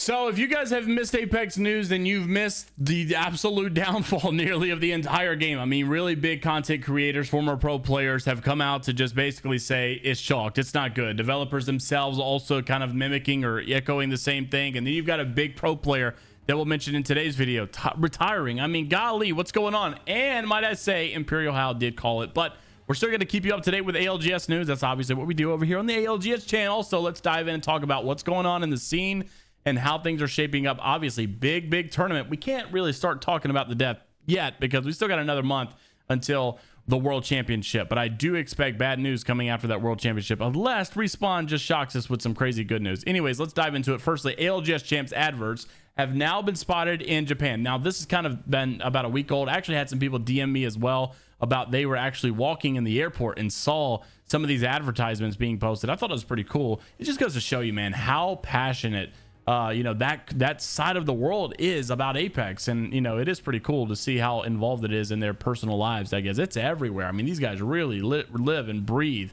So if you guys have missed Apex news, then you've missed the absolute downfall nearly of the entire game. I mean, really big content creators, former pro players have come out to just basically say it's chalked. It's not good. Developers themselves also kind of mimicking or echoing the same thing. And then you've got a big pro player that we'll mention in today's video retiring. I mean, golly, what's going on? And might I say, Imperial Hal did call it, but we're still going to keep you up to date with ALGS news. That's obviously what we do over here on the ALGS channel. So let's dive in and talk about what's going on in the scene and how things are shaping up. Obviously, big tournament. We can't really start talking about the depth yet because we still got another month until the World Championship. But I do expect bad news coming after that World Championship, unless Respawn just shocks us with some crazy good news. Anyways, let's dive into it. Firstly, ALGS Champs adverts have now been spotted in Japan. Now, this has kind of been about a week old. I actually had some people DM me as well about they were actually walking in the airport and saw some of these advertisements being posted. I thought it was pretty cool. It just goes to show you, man, how passionate that side of the world is about Apex. And it is pretty cool to see how involved it is in their personal lives. I guess it's everywhere. I mean, these guys really live and breathe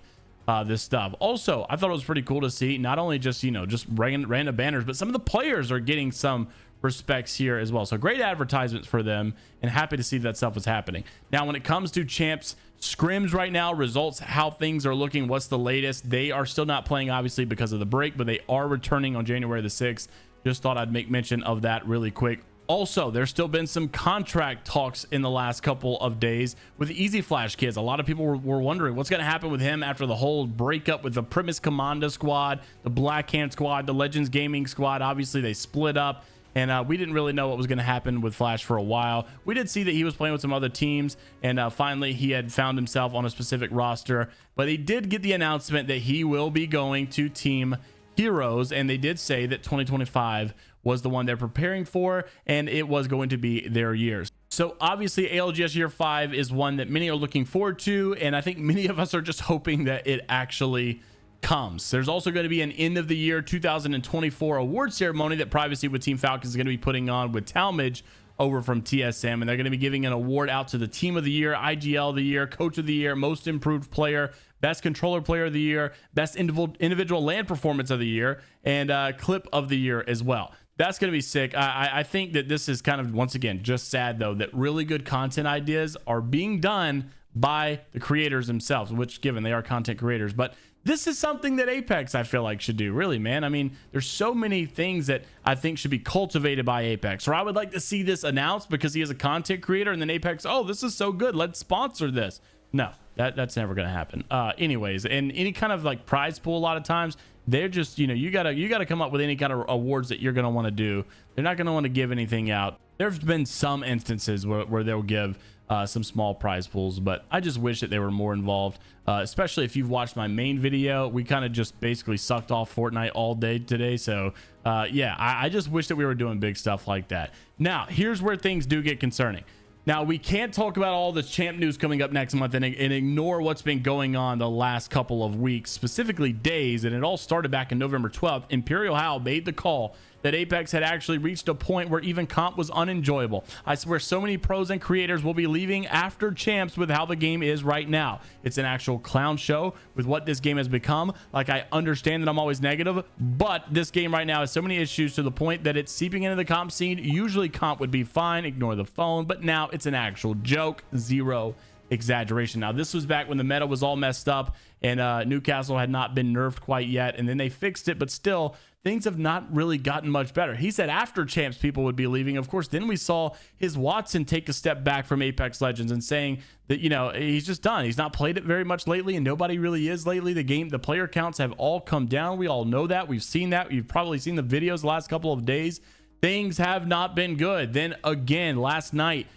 this stuff. Also, I thought it was pretty cool to see not only just just random banners, but some of the players are getting some respects here as well. So great advertisements for them, and happy to see that stuff was happening. Now, when it comes to champs scrims right now, results, how things are looking, what's the latest? They are still not playing, obviously, because of the break, but they are returning on January the 6th. Just thought I'd make mention of that really quick. Also, there's still been some contract talks in the last couple of days with Easy Flash Kids. A lot of people were wondering what's going to happen with him after the whole breakup with the Primus Commando squad, the Black Hand squad, the Legends Gaming squad. Obviously, they split up. And we didn't really know what was going to happen with Flash for a while. We did see that he was playing with some other teams, and finally he had found himself on a specific roster. But he did get the announcement that he will be going to Team Heroes, and they did say that 2025 was the one they're preparing for, and it was going to be their years. So obviously ALGS Year 5 is one that many are looking forward to, and I think many of us are just hoping that it actually comes. There's also going to be an end of the year 2024 award ceremony that Privacy with Team Falcons is going to be putting on with Talmadge over from TSM, and they're going to be giving an award out to the Team of the Year, IGL of the Year, Coach of the Year, Most Improved Player, Best Controller Player of the Year, Best Individual Land Performance of the Year, and Clip of the Year as well. That's going to be sick. I think that this is kind of, once again, just sad though that really good content ideas are being done by the creators themselves, which given they are content creators, but this is something that Apex, I feel like, should do, really, man. I mean, there's so many things that I think should be cultivated by Apex, or I would like to see this announced because he is a content creator, and then Apex, oh, this is so good, let's sponsor this. No, that's never going to happen. Anyways, and any kind of like prize pool, a lot of times they're just, you gotta come up with any kind of awards that you're going to want to do. They're not going to want to give anything out. There's been some instances where they'll give some small prize pools, but I just wish that they were more involved, especially if you've watched my main video. We kind of just basically sucked off Fortnite all day today. So yeah, I just wish that we were doing big stuff like that. Now, here's where things do get concerning. Now, we can't talk about all the champ news coming up next month and ignore what's been going on the last couple of weeks, specifically days. And it all started back in November 12th. Imperial Hal made the call that Apex had actually reached a point where even comp was unenjoyable. I swear so many pros and creators will be leaving after champs with how the game is right now. It's an actual clown show with what this game has become. Like, I understand that I'm always negative, but this game right now has so many issues to the point that it's seeping into the comp scene. Usually comp would be fine, ignore the phone, but now it's an actual joke. Zero exaggeration. Now, this was back when the meta was all messed up and Newcastle had not been nerfed quite yet, and then they fixed it, but still things have not really gotten much better. He said after champs people would be leaving. Of course, then we saw his Watson take a step back from Apex Legends and saying that he's just done. He's not played it very much lately, and nobody really is lately. The player counts have all come down. We all know that. We've seen that. You've probably seen the videos the last couple of days. Things have not been good. Then again, last night,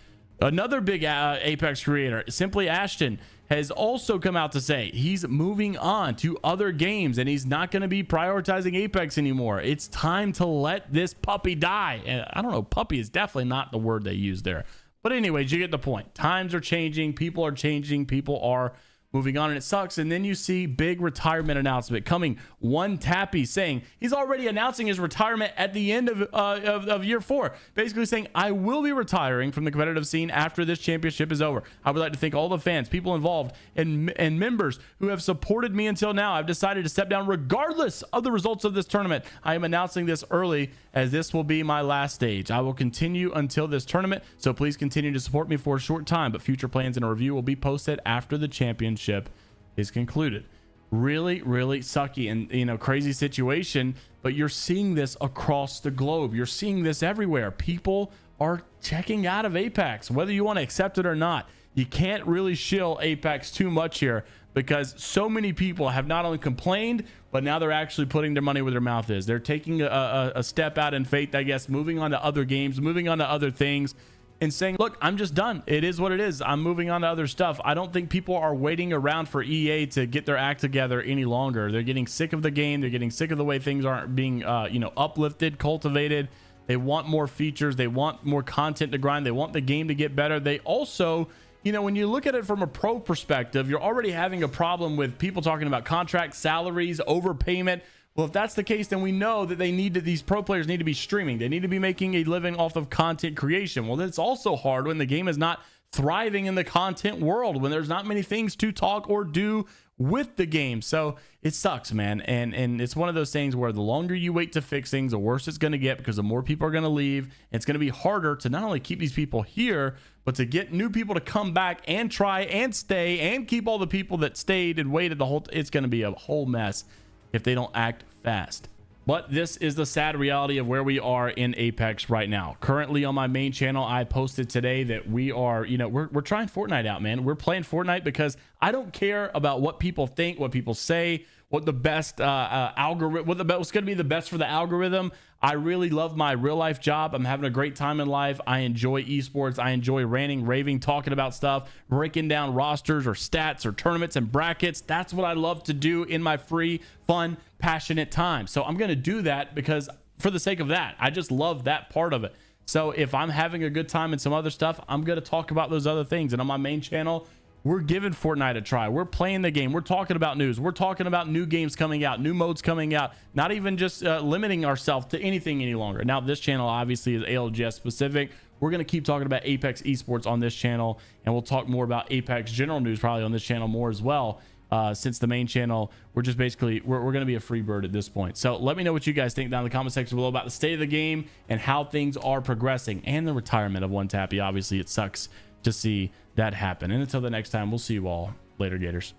another big Apex creator, Simply Ashton, has also come out to say he's moving on to other games and he's not going to be prioritizing Apex anymore. It's time to let this puppy die. And I don't know, puppy is definitely not the word they use there. But anyways, you get the point. Times are changing. People are changing. People are moving on, and it sucks. And then you see big retirement announcement coming. One Tappy saying he's already announcing his retirement at the end of year 4, basically saying, I will be retiring from the competitive scene after this championship is over. I would like to thank all the fans, people involved, and members who have supported me until now. I've decided to step down regardless of the results of this tournament. I am announcing this early as this will be my last stage. I will continue until this tournament, so please continue to support me for a short time, but future plans and a review will be posted after the championship is concluded. Really sucky and crazy situation, but you're seeing this across the globe. You're seeing this everywhere. People are checking out of Apex, whether you want to accept it or not. You can't really shill Apex too much here, because so many people have not only complained, but now they're actually putting their money where their mouth is. They're taking a step out in faith, I guess, moving on to other games, moving on to other things, and saying, look, I'm just done. It is what it is. I'm moving on to other stuff. I don't think people are waiting around for EA to get their act together any longer. They're getting sick of the game. They're getting sick of the way things aren't being uplifted, cultivated. They want more features. They want more content to grind. They want the game to get better. They also, when you look at it from a pro perspective, you're already having a problem with people talking about contract salaries, overpayment. Well, if that's the case, then we know that these pro players need to be streaming. They need to be making a living off of content creation. Well, that's also hard when the game is not thriving in the content world, when there's not many things to talk or do with the game. So it sucks, man. And it's one of those things where the longer you wait to fix things, the worse it's going to get, because the more people are going to leave. It's going to be harder to not only keep these people here, but to get new people to come back and try and stay and keep all the people that stayed and waited it's going to be a whole mess if they don't act fast. But this is the sad reality of where we are in Apex right now. Currently on my main channel, I posted today that we are, we're trying Fortnite out, man. We're playing Fortnite because I don't care about what people think, what people say, what the best algorithm, what's going to be the best for the algorithm. I really love my real life job. I'm having a great time in life. I enjoy esports. I enjoy ranting, raving, talking about stuff, breaking down rosters or stats or tournaments and brackets. That's what I love to do in my free, fun, passionate time. So I'm going to do that because for the sake of that, I just love that part of it. So if I'm having a good time and some other stuff, I'm going to talk about those other things. And on my main channel, we're giving Fortnite a try. We're playing the game. We're talking about news. We're talking about new games coming out, new modes coming out, not even just limiting ourselves to anything any longer. Now, this channel obviously is ALGS specific. We're going to keep talking about Apex Esports on this channel, and we'll talk more about Apex general news probably on this channel more as well. Since the main channel, we're just basically, we're going to be a free bird at this point. So let me know what you guys think down in the comment section below about the state of the game and how things are progressing, and the retirement of One Tappy. Obviously, it sucks to see that happen. And until the next time, we'll see you all later, Gators.